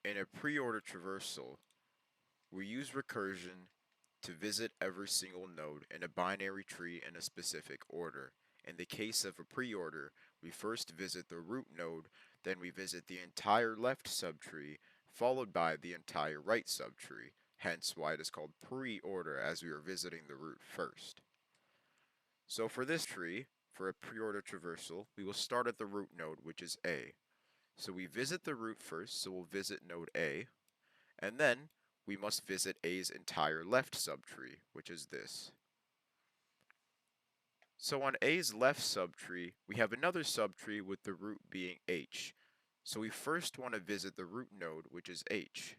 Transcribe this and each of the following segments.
In a pre-order traversal, we use recursion to visit every single node in a binary tree in a specific order. In the case of a pre-order, we first visit the root node, then we visit the entire left subtree, followed by the entire right subtree, hence why it is called pre-order as we are visiting the root first. So for this tree, for a pre-order traversal, we will start at the root node, which is A. So we visit the root first, so we'll visit node A, and then we must visit A's entire left subtree, which is this. So on A's left subtree, we have another subtree with the root being H. So we first want to visit the root node, which is H.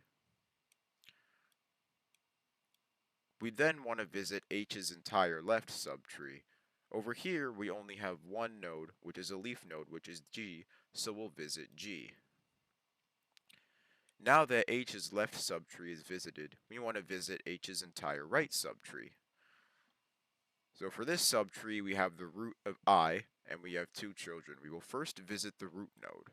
We then want to visit H's entire left subtree. Over here, we only have one node, which is a leaf node, which is G, so we'll visit G. Now that H's left subtree is visited, we want to visit H's entire right subtree. So for this subtree, we have the root of I, and we have two children. We will first visit the root node.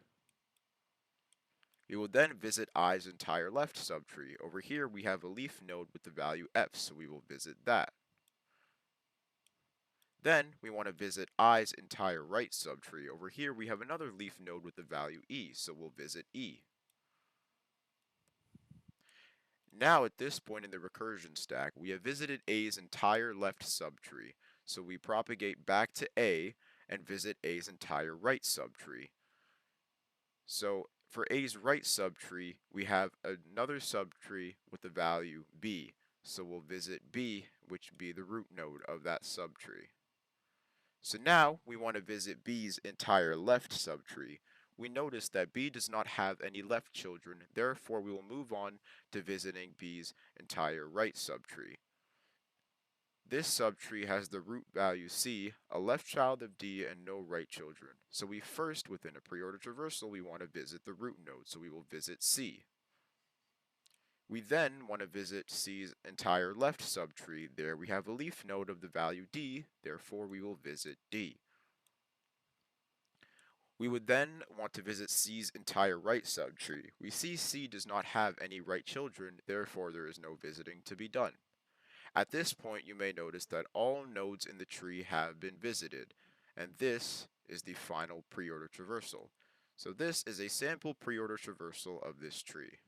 We will then visit I's entire left subtree. Over here, we have a leaf node with the value F, so we will visit that. Then we want to visit I's entire right subtree. Over here, we have another leaf node with the value E, so we'll visit E. Now at this point in the recursion stack, we have visited A's entire left subtree, so we propagate back to A and visit A's entire right subtree. So for A's right subtree, we have another subtree with the value B, so we'll visit B, which be the root node of that subtree. So now we want to visit B's entire left subtree. We notice that B does not have any left children, therefore we will move on to visiting B's entire right subtree. This subtree has the root value C, a left child of D, and no right children. So we first, within a pre-order traversal, we want to visit the root node, so we will visit C. We then want to visit C's entire left subtree. There we have a leaf node of the value D, therefore we will visit D. We would then want to visit C's entire right subtree. We see C does not have any right children, therefore there is no visiting to be done. At this point, you may notice that all nodes in the tree have been visited, and this is the final pre-order traversal. So this is a sample pre-order traversal of this tree.